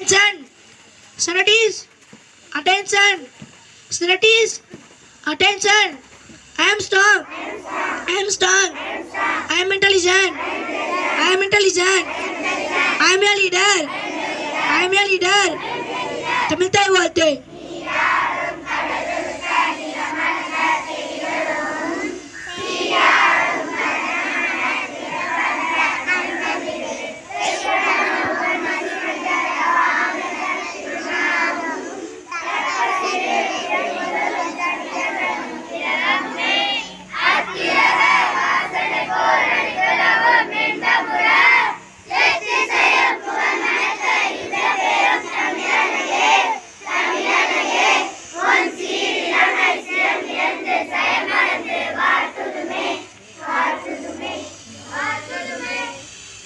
Attention, studies. Attention, studies. Attention. I am strong. I am strong. I am intelligent. I am intelligent. I am a leader. I am a leader. Tamil தாய் வாழ்த்து.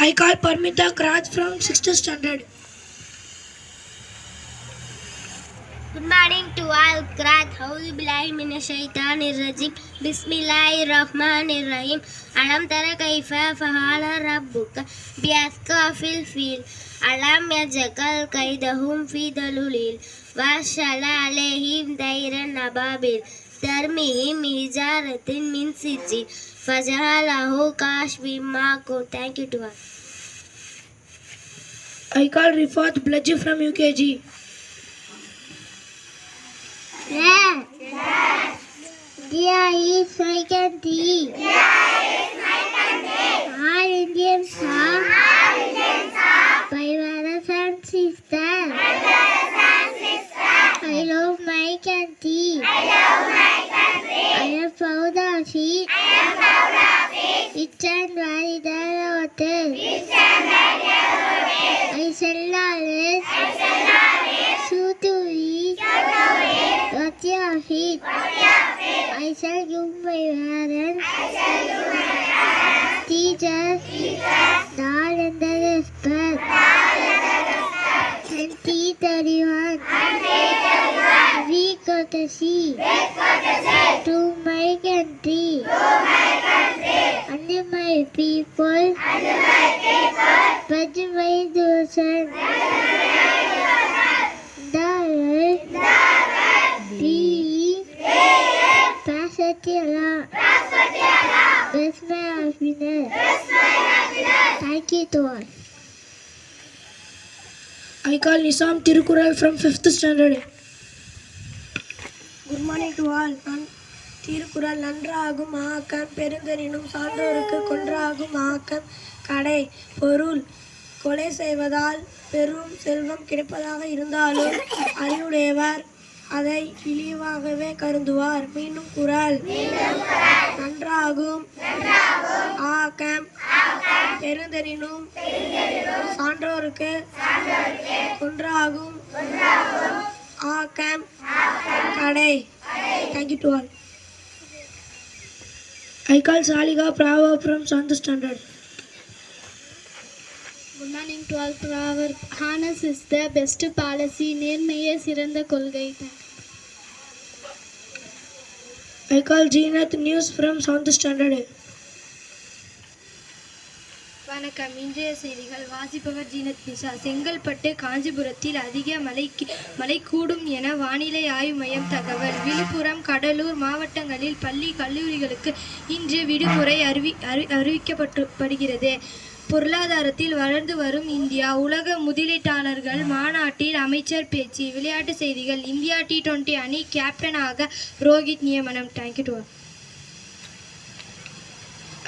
I call Parmita Kraj from 6th standard. Good morning to all. Krat. A'udhu billahi minash shaitanir rajim. Bismillahir rahmanir rahim. Alam tara kaifa fa'ala rabbuka bi asqafil fil. Alam yaj'al kaidahum fi dalulil. Wa shala alaihim dairan ababil. Tarmihim hijaratin min sijil. Fajalahu kashbim ma'ku. Thank you to all. I call Rifat Bludgy from UKG. Dear is my country. All Indians are my brothers and sisters. I love my country. I am proud of it. Rich and very devoted. I shall always shoot to it. What of it? I shall give my parents, teachers, all and the respect, and teach everyone. We courtesy to my country and my people, but my dozen. Bless my happiness. Thank you to all. I call Nisam Tirukural from 5th standard. Good morning to all. Thirukkural நன்றாகும் ஆக்கம் பெருந்தரினும் சான்றோருக்கு கொன்றாகும் ஆக்கம் கடை பொருள் கொலை செய்வதால் பெரும் செல்வம் கிடைப்பதாக இருந்தாலும் அறிவுடையவர் அதை இழிவாகவே கருதுவார். மீண்டும் குறள் நன்றாகும் ஆக்கம் பெருந்தரினும் சான்றோருக்கு கொன்றாகும் ஆக்கம் கடை. Thank you to all. I call Saliga Prava from 7th standard. Good morning to all. Proverb. Honest is the best policy. நேர்மையே சிறந்த கொள்கை. I call Jeenath News from 7th standard. வணக்கம். இன்றைய செய்திகள் வாசிப்பவர் ஜீனத் நிஷா. செங்கல்பட்டு காஞ்சிபுரத்தில் அதிக மழை கூடும் என வானிலை ஆய்வு மையம் தகவல். விழுப்புரம் கடலூர் மாவட்டங்களில் பள்ளி கல்லூரிகளுக்கு இன்று விடுமுறை அறிவிக்கப்படுகிறது. பொருளாதாரத்தில் வளர்ந்து வரும் இந்தியா உலக முதலீட்டாளர்கள் மாநாட்டில் அமைச்சர் பேச்சு. விளையாட்டு செய்திகள். இந்தியா T20 அணி கேப்டனாக ரோஹித் நியமனம். Thank you to.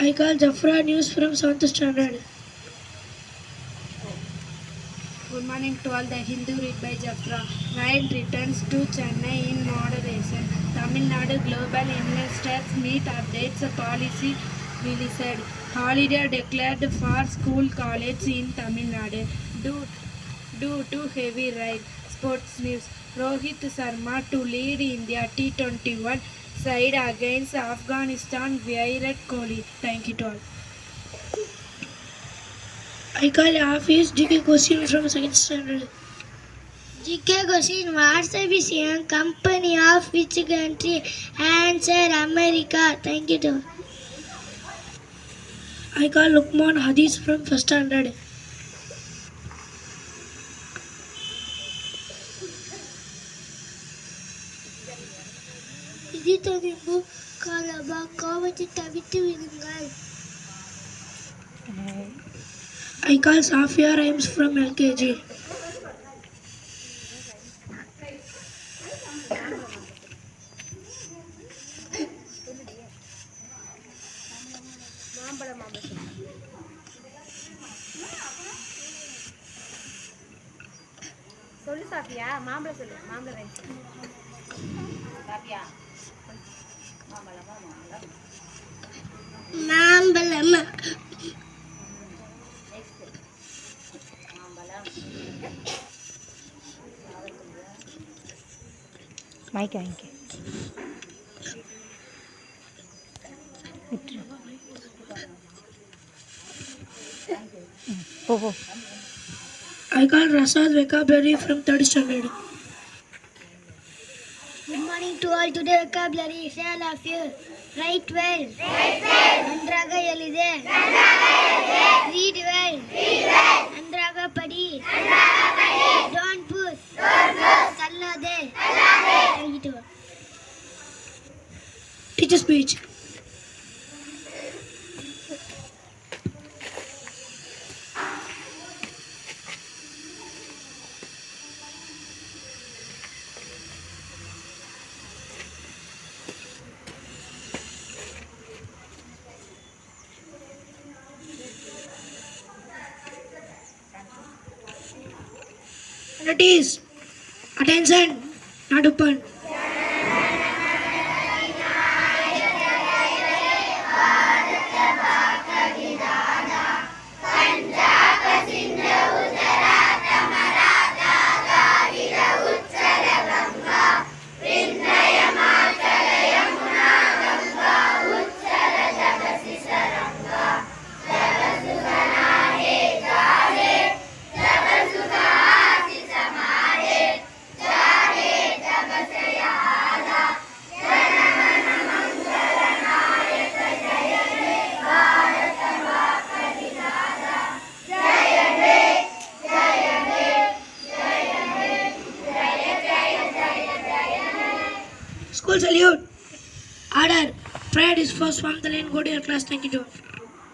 I call Jafra News from 7th standard. Good morning to all. The Hindu read by Jafra. Rail returns to Chennai in moderation. Tamil Nadu global investors meet updates policy released. Holiday declared for school college in Tamil Nadu due to heavy rain. Sports news. Rohit Sharma to lead India T21 side against Afghanistan. Virat Kohli. Thank you to all. I call Hafiz GK question from 2nd standard. GK question. What's the vision company of which country? Answer America. Thank you to all. I call Lukman Hadith from 1st standard. விதித்தொழிப்பு காலமாக கோபத்தை தவித்து விடுங்கள். I call Safia rhymes from LKG. சொல்லு சாஃபியா, மாம்பழம் சொல்லு, மாம்பழம் rice Safia. மாம்பழம் mic வாங்கிக்க போ. I call Rasad vocabulary from 3rd standard. Good morning to all. Today vocabulary is all of you. Write well. நன்றாக எழுது. Read well. நன்றாக படி. Don't push. தள்ளாதே. எழுதிட்டு வா. Teacher speech. Notice. Attention. Not open. School salute. Order. Prayer is first from the lane. Go to your class. Thank you.